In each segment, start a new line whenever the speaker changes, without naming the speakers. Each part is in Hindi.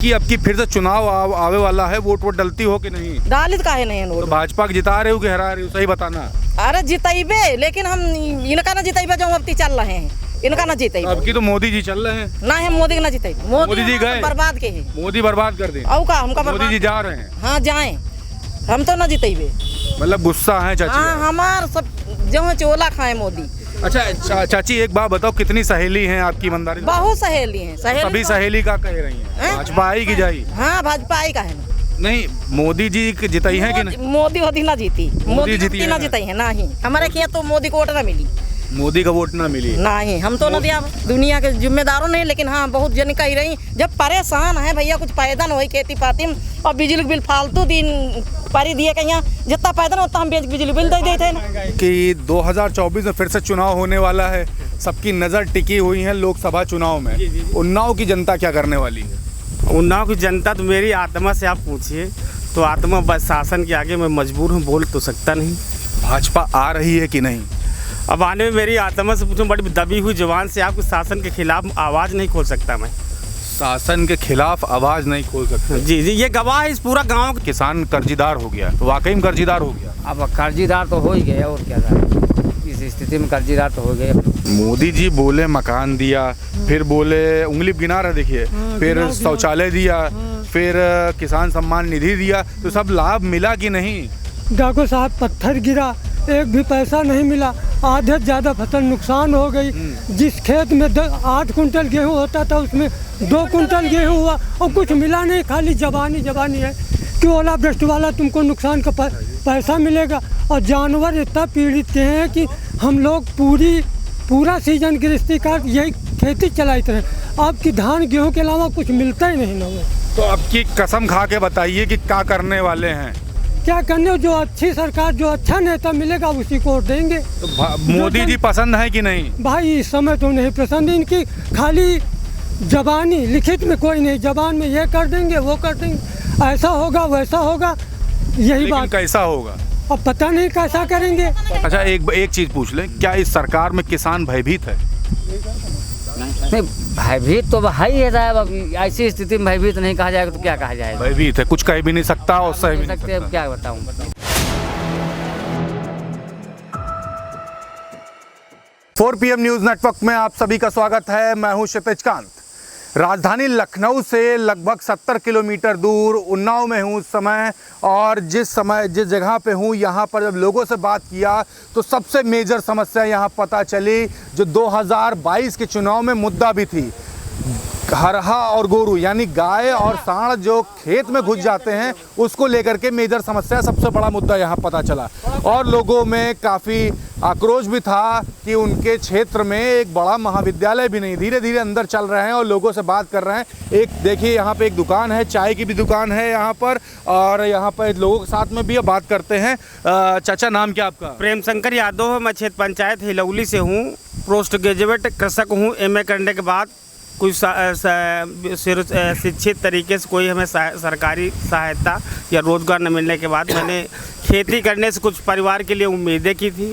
कि अब की फिर से चुनाव आवे वाला है, वोट डलती हो कि नहीं?
डालित काहे नहीं है
तो भाजपा के जिता रहे हो कि हरा रहे हो, सही बताना।
अरे जिताइबे, लेकिन हम इनका ना जिताइबे जो अब चल रहे हैं, इनका ना जिताइबे।
अब की तो मोदी जी चल रहे हैं।
ना हम मोदी के ना जिताइबे,
मोदी जी गए
बर्बाद के हैं।
मोदी बर्बाद कर दे।
औ का हमका
मोदी जी जा रहे हैं।
हाँ जाए, हम तो ना जिताइबे।
मतलब गुस्सा है चाची?
हाँ, हमार सब जो चोला खाए मोदी।
अच्छा चाची, एक बात बताओ, कितनी सहेली हैं आपकी ईमानदारी?
बहुत सहेली हैं।
सभी सहेली का कह रही हैं भाजपा आई की जाई?
हाँ, भाजपा आई का है ना।
नहीं, मोदी जी जिताई है कि नहीं?
मोदी ना जीती, मोदी
जीती
ना जिताई है ना ही। हमारे यहाँ तो मोदी को वोट ना मिली,
मोदी का वोट ना मिली
नहीं। हम तो न दिया, दुनिया के जिम्मेदारों नहीं, लेकिन हाँ बहुत जन कही रही जब परेशान है भैया, कुछ पैदा न हो खेती पाती में, और बिजली बिल फालतू दिन पारी दिए कहीं जितना पैदा न होता हम बिजली बिल दे देते हैं
कि 2024 में फिर से चुनाव होने वाला है, सबकी नज़र टिकी हुई है लोकसभा चुनाव में। उन्नाव की जनता क्या करने वाली है?
उन्नाव की जनता तो मेरी आत्मा से आप पूछिए तो आत्मा बस शासन के आगे मैं मजबूर हूँ, बोल तो सकता नहीं।
भाजपा आ रही है कि नहीं?
अब आने में मेरी आत्मा से पूछूं, बड़ी दबी हुई जुबान से आपको शासन के खिलाफ आवाज़ नहीं खोल सकता मैं।
शासन के खिलाफ आवाज़ नहीं खोल सकता?
जी, ये गवाह है इस पूरा गाँव।
किसान कर्जीदार हो गया, तो वाकई में कर्जीदार हो गया।
अब कर्जीदार तो हो ही गए, और क्या था, इस स्थिति में कर्जीदार तो हो गए।
मोदी जी बोले मकान दिया, फिर बोले उंगली गिना रहे देखिए, फिर शौचालय दिया, फिर किसान सम्मान निधि दिया, तो सब लाभ मिला कि नहीं?
डॉक्टर साहब पत्थर गिरा, एक भी पैसा नहीं मिला, आधे ज़्यादा फसल नुकसान हो गई। जिस खेत में 8 कुंटल गेहूं होता था उसमें 2 कुंटल गेहूं हुआ, और कुछ मिला नहीं, खाली जबानी है कि ओलावृष्टि वाला तुमको नुकसान का पैसा मिलेगा। और जानवर इतना पीड़ित हैं कि हम लोग पूरा सीजन गृहस्थी का यही खेती चलाते रहे। अब की धान गेहूँ के अलावा कुछ मिलता ही नहीं ना।
तो अब की कसम खा के बताइए कि क्या करने वाले हैं?
क्या करने, जो अच्छी सरकार, जो अच्छा नेता मिलेगा उसी को देंगे।
तो मोदी जी पसंद है कि नहीं?
भाई इस समय तो नहीं पसंद, इनकी खाली जबानी, लिखित में कोई नहीं, जबान में ये कर देंगे वो कर देंगे, ऐसा होगा वैसा होगा, यही बात।
कैसा होगा
अब पता नहीं कैसा करेंगे।
अच्छा, एक चीज पूछ ले, क्या इस सरकार में किसान भयभीत है?
नहीं, भयभीत तो है ही है साहब। अब ऐसी स्थिति में भयभीत नहीं कहा जाएगा तो क्या कहा जाएगा?
भयभीत है, कुछ कह भी नहीं सकता और सह भी नहीं सकता।
अब क्या बताऊं।
4 PM न्यूज नेटवर्क में आप सभी का स्वागत है। मैं हूं क्षितिज कांत। राजधानी लखनऊ से लगभग 70 किलोमीटर दूर उन्नाव में हूँ उस समय, और जिस जगह पे हूँ यहाँ पर जब लोगों से बात किया तो सबसे मेजर समस्या यहाँ पता चली, जो 2022 के चुनाव में मुद्दा भी थी, हरहा और गोरू यानी गाय और सांड जो खेत में घुस जाते हैं, उसको लेकर के मेजर समस्या, सबसे बड़ा मुद्दा यहाँ पता चला। और लोगों में काफ़ी आक्रोश भी था कि उनके क्षेत्र में एक बड़ा महाविद्यालय भी नहीं। धीरे धीरे अंदर चल रहे हैं और लोगों से बात कर रहे हैं। एक देखिए, यहाँ पे एक दुकान है, चाय की भी दुकान है यहाँ पर, और यहाँ पर लोगों के साथ में भी बात करते हैं। चाचा, नाम क्या आपका?
प्रेम शंकर यादव है, मैं क्षेत्र पंचायत हिलौली से हूँ, पोस्ट ग्रेजुएट कृषक हूँ। MA करने के बाद कुछ शिक्षित तरीके से कोई हमें सरकारी सहायता या रोज़गार न मिलने के बाद मैंने खेती करने से कुछ परिवार के लिए उम्मीदें की थी।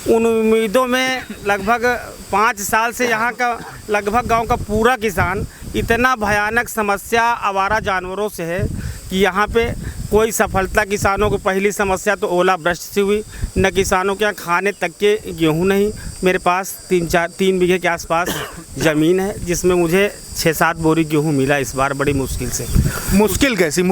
उन उम्मीदों में लगभग 5 साल से यहाँ का लगभग गांव का पूरा किसान, इतना भयानक समस्या आवारा जानवरों से है कि यहाँ पे कोई सफलता। किसानों को पहली समस्या तो ओलावृष्टि से हुई, न किसानों के यहाँ खाने तक के गेहूँ नहीं। मेरे पास 3 बीघे के आसपास ज़मीन है, जिसमें मुझे 6-7 बोरी गेहूँ मिला इस बार, बड़ी मुश्किल से।
मुश्किल कैसी?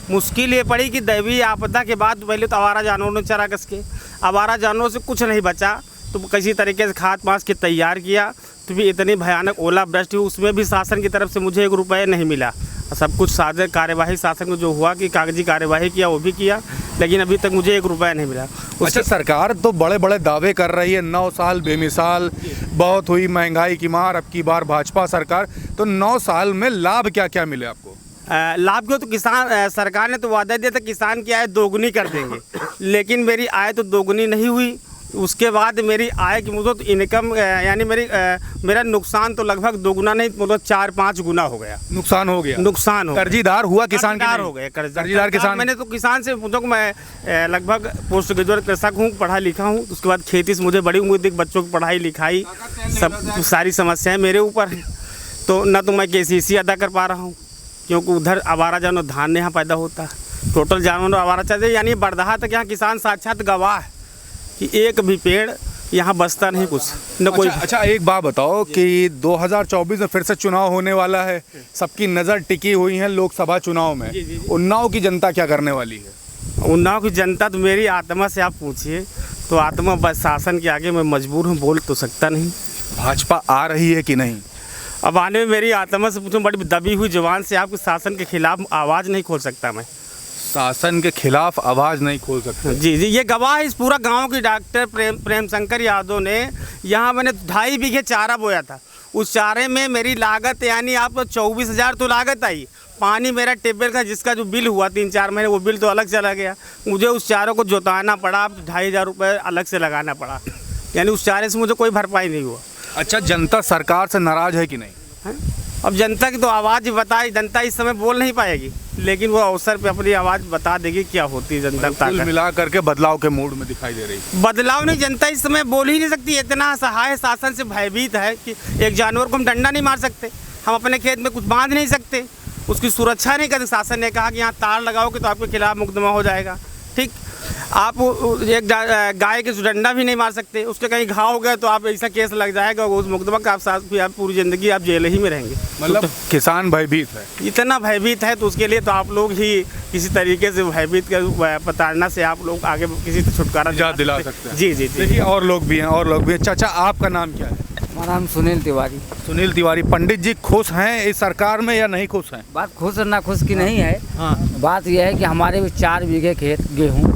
मुश्किल ये पड़ी कि दैवीय आपदा के बाद पहले तो आवारा जानवरों ने चरा कस के, आवारा जानवरों से कुछ नहीं बचा, तो किसी तरीके से खाद पास के तैयार किया, तो भी इतनी भयानक ओलावृष्टि हुई, उसमें भी शासन की तरफ से मुझे 1 रुपये नहीं मिला। सब कुछ साझा कार्यवाही शासन को जो हुआ कि कागजी कार्यवाही किया वो भी किया, लेकिन अभी तक मुझे 1 रुपया नहीं मिला।
अच्छा, सरकार तो बड़े बड़े दावे कर रही है, 9 साल बेमिसाल, बहुत हुई महंगाई की मार, अब की बार भाजपा सरकार, तो 9 साल में लाभ क्या क्या मिले आपको?
लाभ क्यों, तो किसान, सरकार ने तो वादा दिया था किसान की आय दोगुनी कर देंगे, लेकिन मेरी आय तो दोगुनी नहीं हुई। उसके बाद मेरी आय की मुझे तो इनकम यानी मेरा नुकसान तो लगभग दोगुना नहीं, मतलब 4-5 गुना हो गया।
नुकसान हो गया। कर्जीदार हुआ किसान,
कर्जदार हो गए,
कर्जदार किसान।
मैंने तो किसान से पूछो कि मैं लगभग पोस्ट ग्रेजुएट कृषक हूँ, पढ़ा लिखा हूँ। उसके बाद खेती से मुझे बड़ी उम्मीद थी, बच्चों की पढ़ाई लिखाई सब सारी समस्याएं मेरे ऊपर हैं। तो न तो मैं KCC अदा कर पा रहा हूँ, क्योंकि उधर आवारा जानवर धान यहाँ पैदा होता है, टोटल जानवर आवारा चाहिए। यानी बरदहा तक यहाँ किसान साक्षात गवाह है कि एक भी पेड़ यहाँ बचता नहीं कुछ न कोई।
अच्छा, एक बात बताओ कि 2024 में फिर से चुनाव होने वाला है, सबकी नज़र टिकी हुई है लोकसभा चुनाव में। उन्नाव की जनता क्या करने वाली है?
उन्नाव की जनता तो मेरी आत्मा से आप पूछिए तो आत्मा बस शासन के आगे मैं मजबूर हूँ, बोल तो सकता नहीं।
भाजपा आ रही है कि नहीं?
अब आने में मेरी आत्मा से पूछूं, बड़ी दबी हुई जुबान से आपके शासन के खिलाफ आवाज़ नहीं खोल सकता मैं।
शासन के खिलाफ आवाज़ नहीं खोल सकते?
जी, ये गवाह है इस पूरा गांव की। डॉक्टर प्रेम शंकर यादव ने यहाँ मैंने 2.5 बीघे चारा बोया था। उस चारे में मेरी लागत यानी आप 24,000 तो लागत आई। पानी मेरा टेबल का जिसका जो बिल हुआ 3-4 महीने, वो बिल तो अलग चला गया। मुझे उस चारों को जोताना पड़ा, 2,500 रुपये अलग से लगाना पड़ा, यानी उस चारे से मुझे कोई भरपाई नहीं हुआ।
अच्छा, जनता सरकार से नाराज़ है कि नहीं?
हैं? अब जनता की तो आवाज़ ही बताई, जनता इस समय बोल नहीं पाएगी, लेकिन वो अवसर पे अपनी आवाज़ बता देगी क्या होती है जनता
कुल मिला करके बदलाव के मूड में दिखाई दे रही है।
बदलाव नहीं, जनता इस समय बोल ही नहीं सकती। इतना असहाय शासन से भयभीत है कि एक जानवर को हम डंडा नहीं मार सकते, हम अपने खेत में कुछ बांध नहीं सकते, उसकी सुरक्षा नहीं करते। शासन ने कहा कि यहाँ तार लगाओगे तो आपके खिलाफ मुकदमा हो जाएगा। ठीक, आप एक गाय के डंडा भी नहीं मार सकते, उसके कहीं घाव हो गया तो आप ऐसा केस लग जाएगा, उस मुकदमा का आप साथ भी आप पूरी ज़िंदगी आप जेल ही में रहेंगे।
मतलब किसान भयभीत है,
इतना भयभीत है तो उसके लिए तो आप लोग ही किसी तरीके से भयभीत के प्रताड़ना से आप लोग आगे किसी से छुटकारा
दिला सकते हैं।
जी जी जी।
देखिए, और लोग भी हैं, और लोग भी हैं। चाचा, आपका नाम क्या है?
हमारा नाम सुनील तिवारी।
सुनील तिवारी। पंडित जी खुश हैं इस सरकार में या नहीं खुश हैं?
बात खुश और ना खुश की नहीं है।
हाँ।
बात यह है कि हमारे भी 4 बीघे खेत गेहूँ,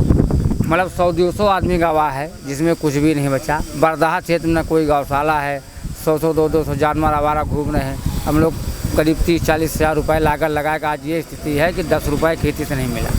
मतलब 100-200 आदमी गवाह है, जिसमें कुछ भी नहीं बचा। बरदहा क्षेत्र में कोई गौशाला है, 100-200 जानवर आवारा घूम रहे हैं। हम लोग करीब 30-40 हज़ार रुपये लागत लगा के आज ये स्थिति है कि 10 रुपये खेती से नहीं मिला।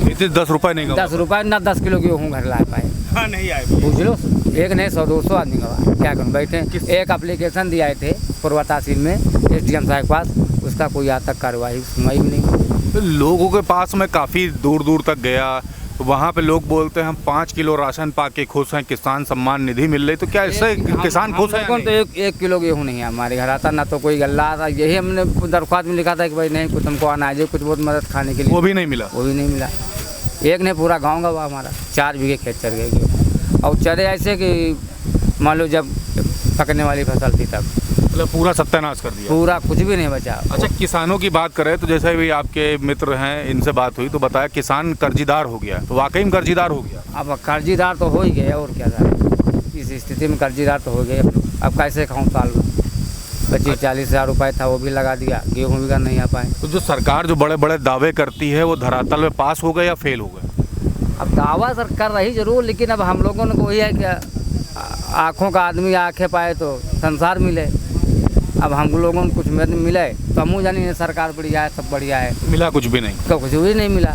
खेती 10 रुपये नहीं?
10 रुपये ना 10 किलो गेहूँ घर ला पाए।
हाँ, नहीं आए।
पूछ लो, एक नहीं 100-200 आदमी गवाह। क्या करूँ, बैठे एक एप्लीकेशन दिया थे पूर्वा तहसील में SDM साहब के पास, उसका कोई आज तक कार्रवाई सुनवाई भी नहीं।
लोगों के पास में काफ़ी दूर दूर तक गया, वहाँ पे लोग बोलते हैं हम 5 किलो राशन पा के खुश हैं, किसान सम्मान निधि मिल रही, तो क्या इससे किसान खुश है?
तो एक किलो गेहूँ नहीं है हमारे घर आता, ना तो कोई गल्ला आता। यही हमने दरख्वास्त में लिखा था कि भाई नहीं कुछ हमको अनाज है, कुछ बहुत मदद खाने के लिए,
वो भी नहीं मिला।
वो भी नहीं मिला। एक ने पूरा गाँव गवा हमारा 4 बीघे खेत चढ़ गए, और चढ़े ऐसे कि मान लो जब पकने वाली फसल थी तब
मतलब पूरा सत्यानाश कर दिया,
पूरा कुछ भी नहीं बचा।
अच्छा, किसानों की बात करें तो जैसे भी आपके मित्र हैं, इनसे बात हुई तो बताया किसान कर्जीदार हो गया, तो वाकई में कर्जीदार हो गया?
अब कर्जीदार तो हो ही गए, और क्या था, इस स्थिति में कर्जीदार तो हो गए। अब कैसे खाऊं, साल में 25-40 हज़ार रुपये था वो भी लगा दिया, गेहूँ भी कर नहीं आ पाए।
तो जो सरकार जो बड़े बड़े दावे करती है वो धरातल में पास हो गए या फेल हो गए?
अब दावा सर कर रही जरूर, लेकिन अब हम लोगों को वही है कि आँखों का आदमी आँखें पाए तो संसार मिले। अब हम लोगों को कुछ मिले तो हम जानिए सरकार बढ़िया है, सब बढ़िया है,
मिला कुछ भी नहीं,
तो कुछ भी नहीं मिला,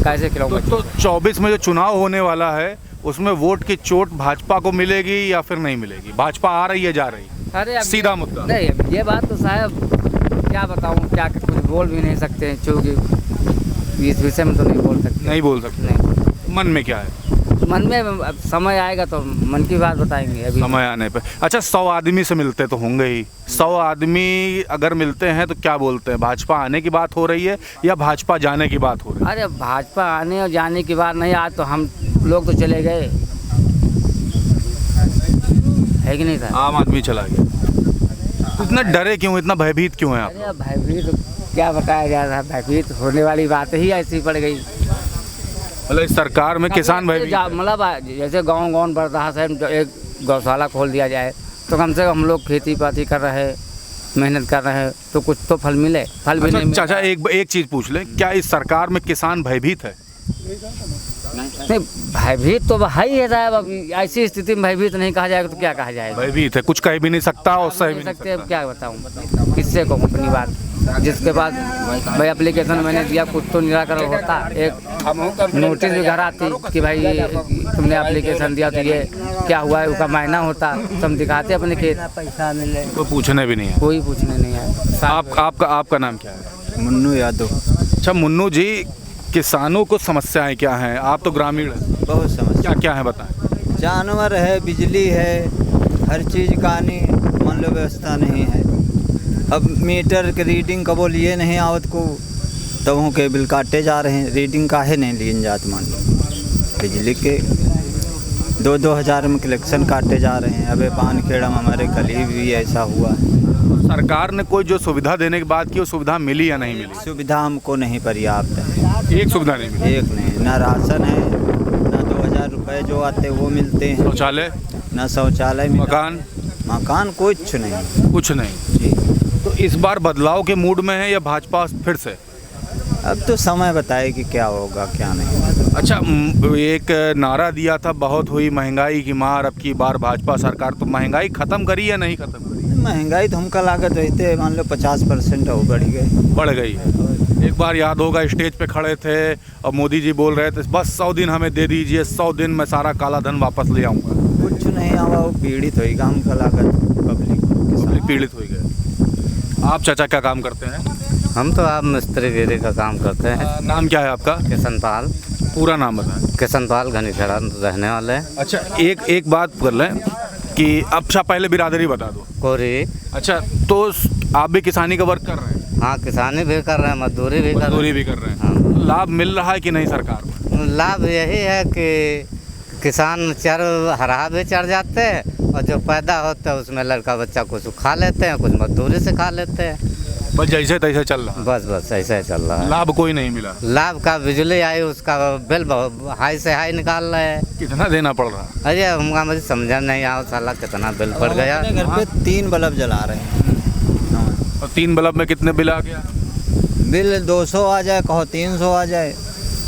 कैसे खिलाऊंगा?
तो 24 में जो चुनाव होने वाला है उसमें वोट की चोट भाजपा को मिलेगी या फिर नहीं मिलेगी? भाजपा आ रही है, जा रही?
अरे
सीधा मुद्दा।
नहीं, ये बात तो साहब क्या बताऊँ, क्या कुछ बोल भी नहीं सकते, क्योंकि इस विषय में तो नहीं बोल सकते।
नहीं बोल सकते?
नहीं।
मन में क्या है?
मन में अब समय आएगा तो मन की बात बताएंगे। अभी
समय आने पे। अच्छा, 100 आदमी से मिलते तो होंगे ही, 100 आदमी अगर मिलते हैं तो क्या बोलते हैं? भाजपा आने की बात हो रही है या भाजपा जाने की बात हो रही है?
अरे भाजपा आने और जाने की बात नहीं, आज तो हम लोग तो चले गए, है कि नहीं सर?
आम आदमी चला गया। इतना डरे क्यों, इतना भयभीत क्यों है आप?
अरे भयभीत क्या बताया जा रहा है, भयभीत होने वाली बात ही ऐसी पड़ गई।
मतलब इस सरकार में किसान भयभीत है।
मतलब जैसे गाँव बरदहा से एक गौशाला खोल दिया जाए तो कम से कम हम लोग खेती पाती कर रहे हैं, मेहनत कर रहे हैं, तो कुछ तो फल मिले। फल भी नहीं।
चाचा, एक चीज़ पूछ ले, क्या इस सरकार में किसान भयभीत है?
नहीं, भयभीत तो है ही है साहब। अब ऐसी स्थिति में भयभीत नहीं कहा जाएगा तो क्या कहा जाएगा?
भयभीत है, कुछ कह भी नहीं सकता और सह भी नहीं
सकते।
सकता।
अब क्या बताऊँ, किससे कहूँ अपनी बात? जिसके पास भाई एप्लीकेशन मैंने दिया, कुछ तो निराकरण होता। एक नोटिस भी घर आती कि भाई तुमने एप्लीकेशन दिया तो ये क्या हुआ है, उसका मायना होता तो हम दिखाते अपने खेत, पैसा मिले।
कोई पूछने भी नहीं है?
कोई पूछने नहीं है।
आपका नाम क्या है?
मुन्नू यादव।
अच्छा मुन्नू जी, किसानों को समस्याएं क्या हैं? आप तो ग्रामीण हैं,
बहुत समस्या।
क्या क्या है बताएं?
जानवर है, बिजली है, हर चीज़ का नहीं मान लो व्यवस्था नहीं है। अब मीटर के रीडिंग कबो लिए नहीं आवत को, तब हो के बिल काटे जा रहे हैं। रीडिंग काहे नहीं लिए जात मान लो, बिजली के 2-2 हज़ार में कलेक्शन काटे जा रहे हैं। अबे पानखेड़ा में हमारे कल भी ऐसा हुआ है।
सरकार ने कोई जो सुविधा देने की बात की, वो सुविधा मिली या नहीं मिली?
सुविधा हमको नहीं पर्याप्त है,
एक सुविधा नहीं मिली।
एक नहीं, ना राशन है, ना 2,000 रुपये जो आते वो मिलते हैं,
शौचालय,
ना शौचालय, मकान कुछ नहीं,
कुछ नहीं
जी।
तो इस बार बदलाव के मूड में है या भाजपा फिर से?
अब तो समय बताएगी क्या होगा क्या नहीं।
अच्छा, एक नारा दिया था बहुत हुई महंगाई की मार, अब की बार भाजपा सरकार, तो महंगाई खत्म करी या नहीं खत्म करी?
महंगाई तो हमका लागत रहते मान लो 50% हो बढ़ गई
है। एक बार याद होगा स्टेज पे खड़े थे और मोदी जी बोल रहे थे बस 100 दिन हमें दे दीजिए, 100 दिन में सारा काला धन वापस ले आऊँगा।
कुछ नहीं आवा, वो पीड़ित होगा हमका लागत, पब्लिक
पीड़ित हो गए। आप चाचा क्या काम करते हैं?
हम तो आप मिस्त्रीगिरी का काम करते हैं।
नाम क्या है आपका?
किशन पाल।
पूरा नाम बताएं।
किशन पाल, घनीखेड़ा रहने वाले हैं।
अच्छा, एक बात कर लें कि अच्छा पहले बिरादरी बता दो।
कोरी।
अच्छा, तो आप भी किसानी का वर्क कर रहे हैं?
हाँ, किसानी भी कर रहे हैं, मजदूरी भी कर रहे हैं।
हाँ। लाभ मिल रहा है कि नहीं सरकार को?
लाभ यही है कि किसान हरा भी चढ़ जाते हैं और जो पैदा होता है उसमें लड़का बच्चा कुछ खा लेते हैं, कुछ मजदूरी से खा लेते हैं।
बस जैसे तैसे चल रहा है?
बस ऐसे ही चल रहा है।
लाभ कोई नहीं मिला?
लाभ का बिजली आई, उसका बिल हाई से हाई निकाल रहे हैं।
कितना देना पड़ रहा?
अरे हमका मुझे समझा नहीं आओ साला कितना बिल पड़ गया।
घर पे 3 बल्ब जला रहे हैं।
और 3 बल्ब में कितने बिल आ गया?
बिल 200 आ जाए, कहो 300 आ जाए।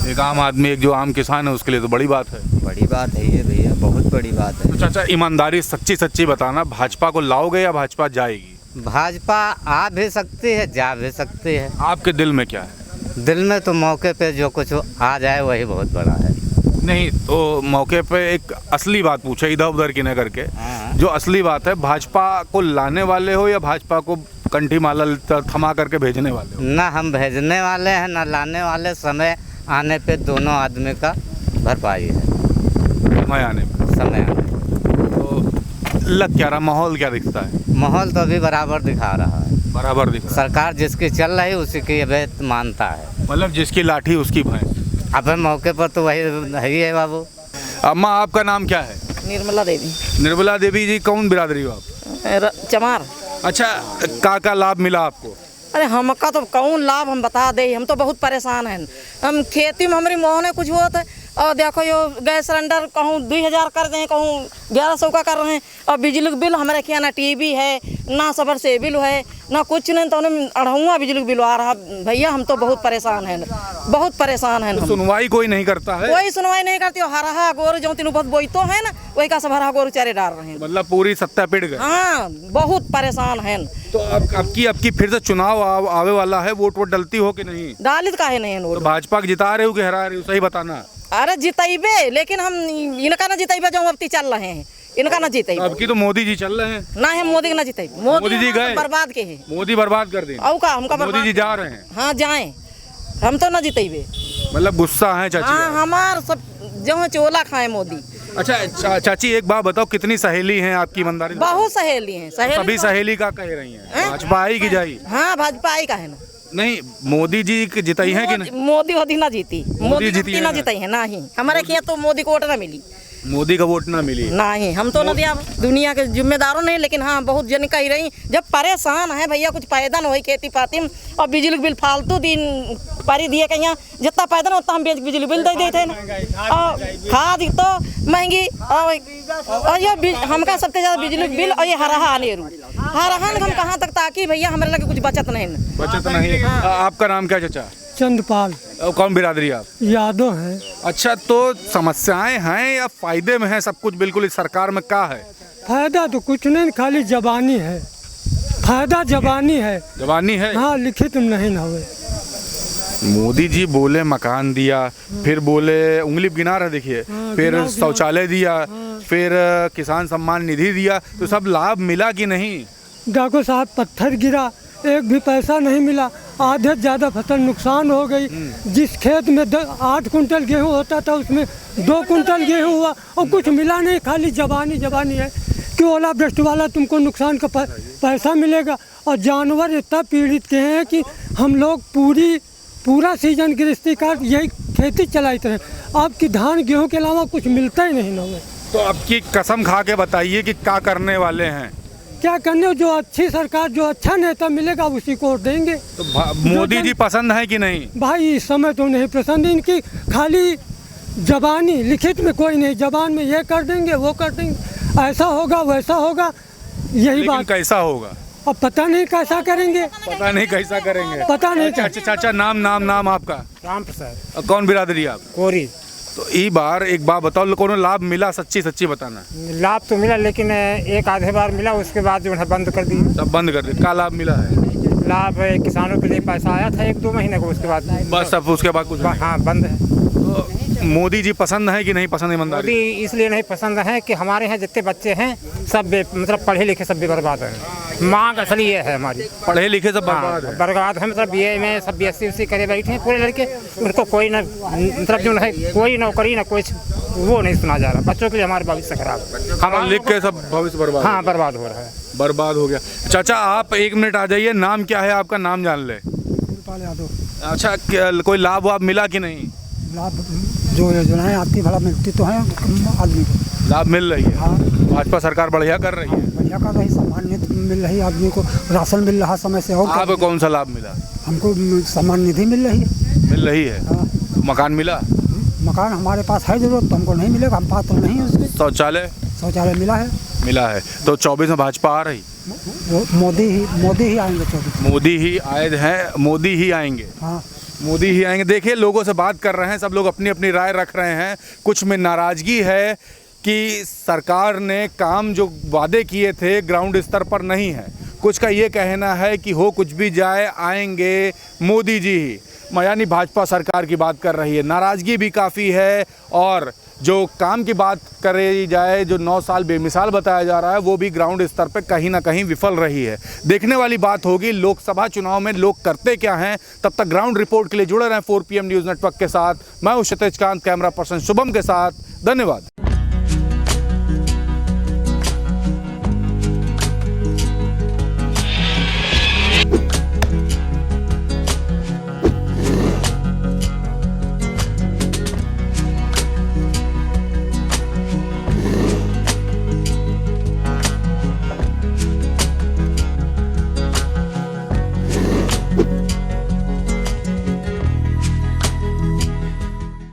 एक आम आदमी, एक जो आम किसान है, उसके लिए तो बड़ी बात है।
बड़ी बात है ये भैया, बहुत बड़ी बात है।
अच्छा, ईमानदारी सच्ची बताना, भाजपा को लाओगे या भाजपा जाएगी?
भाजपा आ भी सकती है, जा भी सकती है।
आपके दिल में क्या है?
दिल में तो मौके पे जो कुछ आ जाए वही बहुत बड़ा है।
नहीं तो मौके पे एक असली बात पूछे, इधर उधर की न करके। जो असली बात है, भाजपा को लाने वाले हो या भाजपा को कंठी माला थमा करके भेजने वाले हो?
ना हम भेजने वाले हैं ना लाने वाले। समय आने पे दोनों आदमी का भरपाई है।
समय आने
तो
लग क्या रहा, माहौल क्या दिखता है?
माहौल तो अभी बराबर दिखा रहा है।
बराबर दिख रहा है।
सरकार जिसकी चल रही उसी की अभी मानता है।
मतलब जिसकी लाठी उसकी भैंस।
अब मौके पर तो वही है ही बाबू।
अम्मा, आपका नाम क्या है?
निर्मला देवी।
निर्मला देवी जी, कौन बिरादरी हो आप?
चमार।
अच्छा, का लाभ मिला आपको?
अरे हमका तो कौन लाभ हम बता दे, हम तो बहुत परेशान हैं। हम खेती में हमारी मोहने कुछ होता है और देखो यो गैस सिलेंडर कहूँ 2000 कर दें, कहूँ 1100 का कर रहे हैं। और बिजली बिल हमारे क्या ना टीवी है, ना सबर से बिल है, ना कुछ नहीं, तो उन्हें 2.5 बिजली बिल आ रहा। भैया हम तो बहुत परेशान हैं, बहुत परेशान हैं।
तो सुनवाई कोई नहीं करता है?
कोई सुनवाई नहीं करती। हरा गोरू जो तीनों बहुत बोई तो है ना, वही का सब हरा गोरू चारे डाल रहे हैं।
मतलब पूरी सत्ता पिट गए।
हाँ, बहुत परेशान हैं।
तो अब की फिर से चुनाव आवे वाला है, वोट डलती हो कि नहीं?
डालित काहे नहीं है
तो भाजपा के जिता रहे हो कि हरा रहे हो, सही बताना।
अरे जितेबे, लेकिन हम इनका ना जितेबे जो अब चल रहे हैं, इनका ना जीते।
अब की तो मोदी जी चल रहे हैं
ना, हम मोदी के ना जीते।
मोदी जी गए,
बर्बाद के हैं।
मोदी बर्बाद कर दें।
औ का हमका
मोदी जी जा रहे हैं।
हाँ जाएं, हम तो ना जीतेबे।
मतलब गुस्सा है चाची?
हाँ, हमार सब जो चोला खाए मोदी।
अच्छा चाची, एक बात बताओ, कितनी सहेली हैं आपकी ईमानदारी?
बहुत सहेली हैं।
सभी सहेली का कह रही हैं भाजपा आई की जाई?
हाँ, भाजपा आई का है ना।
नहीं, मोदी जी जिताई है कि नहीं?
मोदी ना जीती, मोदी
जीती
ना जिताई है ना ही। हमारे क्या तो मोदी को वोट ना मिली,
मोदी का वोट ना मिली
नहीं। हम तो ना दिया, दुनिया के जिम्मेदारों नहीं, लेकिन हाँ बहुत जन कही रही जब परेशान है भैया, कुछ पैदा न हो खेती पाती में। और बिजली बिल फालतू दिन पारी दिए कहीं, जितना पैदा ना उतना हम बिजली बिल दे देते हैं। और खाद तो महंगी, और ये हमका सबसे ज़्यादा बिजली बिल और ये हरहा अनेरू हरहन हम कहाँ तक, ताकि भैया हमारे लगे कुछ बचत नहीं।
आपका नाम क्या चाचा?
चंदपाल।
कौन बिरादरी आप?
यादव है।
अच्छा, तो समस्याएं हैं या फायदे में है सब कुछ? बिल्कुल इस सरकार में क्या है?
फायदा तो कुछ नहीं, खाली जबानी है। फायदा जबानी है।
जबानी है?
हाँ, लिखित नहीं ना हुए।
मोदी जी बोले मकान दिया, फिर बोले उंगली गिना रहे देखिए, फिर शौचालय दिया, फिर किसान सम्मान निधि दिया, तो सब लाभ मिला कि नहीं?
डॉक्टर साहब, पत्थर गिरा, एक भी पैसा नहीं मिला। आधे ज़्यादा फसल नुकसान हो गई। जिस खेत में 8 कुंटल गेहूं होता था उसमें 2 कुंटल गेहूं हुआ और कुछ मिला नहीं, खाली जबानी है। कि ओलावृष्टि वाला तुमको नुकसान का पैसा मिलेगा। और जानवर इतना पीड़ित के हैं कि हम लोग पूरा सीजन गृहस्थी का यही खेती चलाते रहे। अब की धान गेहूँ के अलावा कुछ मिलता ही नहीं ना।
तो अब की कसम खा के बताइए कि क्या करने वाले हैं?
क्या करने, जो अच्छी सरकार, जो अच्छा नेता मिलेगा उसी को वोट देंगे।
तो मोदी जी पसंद है कि नहीं?
भाई इस समय तो नहीं पसंद, इनकी खाली जबानी, लिखित में कोई नहीं, जबान में ये कर देंगे वो कर देंगे, ऐसा होगा वैसा होगा, यही बात।
कैसा होगा
अब पता नहीं कैसा करेंगे,
पता नहीं कैसा करेंगे,
पता नहीं।
चाचा नाम आपका?
राम प्रसाद।
कौन बिरादरी आप?
कोरी।
तो ई बार एक बात बताओ, कोनो लाभ मिला? सच्ची बताना।
लाभ तो मिला, लेकिन एक आधे बार मिला, उसके बाद जो है बंद कर दी।
सब बंद कर दिया। क्या लाभ मिला है?
लाभ किसानों के लिए पैसा आया था 1-2 महीने को, उसके बाद
बस अब उसके बाद कुछ नहीं।
हाँ, बंद है।
तो मोदी जी पसंद है कि नहीं पसंद? ईमानदारी
मोदी इसलिए नहीं पसंद है कि हमारे यहाँ जितने बच्चे हैं सब मतलब पढ़े लिखे सब भी बर्बाद हैं। मांग असली ये है हमारी,
पढ़े लिखे सब बर्बाद है।
बर्बाद है, मतलब बीए में सब BSc करे बैठे हैं पूरे लड़के, उनको कोई ना मतलब जो है कोई नौकरी ना कुछ वो नहीं सुना जा रहा। बच्चों के लिए हमारे भविष्य खराब,
हमारा लिख के सब भविष्य बर्बाद।
हाँ, बर्बाद हो रहा है,
बर्बाद हो गया। चाचा आप 1 मिनट आ जाइए, नाम क्या है आपका? नाम जान ले। अच्छा, कोई लाभ वाभ मिला कि नहीं?
लाभ जो योजनाएं आती भला मिलती तो है आदमी को, लाभ
मिल रही है।
हाँ,
भाजपा सरकार बढ़िया कर रही है।
बढ़िया कर रही, सम्मान निधि मिल रही आदमी को, राशन मिल रहा समय से। और
आपको कौन सा लाभ मिला?
हमको सम्मान निधि मिल रही है।
मिल रही है।
हाँ।
मकान मिला?
मकान हमारे पास है जरूरत, तो हमको नहीं मिलेगा, हम पात्र नहीं है उसके।
शौचालय
मिला है।
मिला है। तो 24 में भाजपा आ रही?
मोदी ही आएंगे 24।
मोदी ही आए हैं, मोदी ही आएंगे।
हाँ,
मोदी ही आएंगे। देखिए, लोगों से बात कर रहे हैं, सब लोग अपनी अपनी राय रख रहे हैं। कुछ में नाराज़गी है कि सरकार ने काम जो वादे किए थे ग्राउंड स्तर पर नहीं है। कुछ का ये कहना है कि हो कुछ भी जाए आएंगे मोदी जी ही, यानी भाजपा सरकार की बात कर रही है। नाराज़गी भी काफ़ी है, और जो काम की बात करी जाए, जो 9 साल बेमिसाल बताया जा रहा है, वो भी ग्राउंड स्तर पर कहीं ना कहीं विफल रही है। देखने वाली बात होगी लोकसभा चुनाव में लोग करते क्या हैं। तब तक ग्राउंड रिपोर्ट के लिए जुड़े रहें 4 PM न्यूज़ नेटवर्क के साथ। मैं हूं क्षितिज कांत, कैमरा पर्सन शुभम के साथ। धन्यवाद।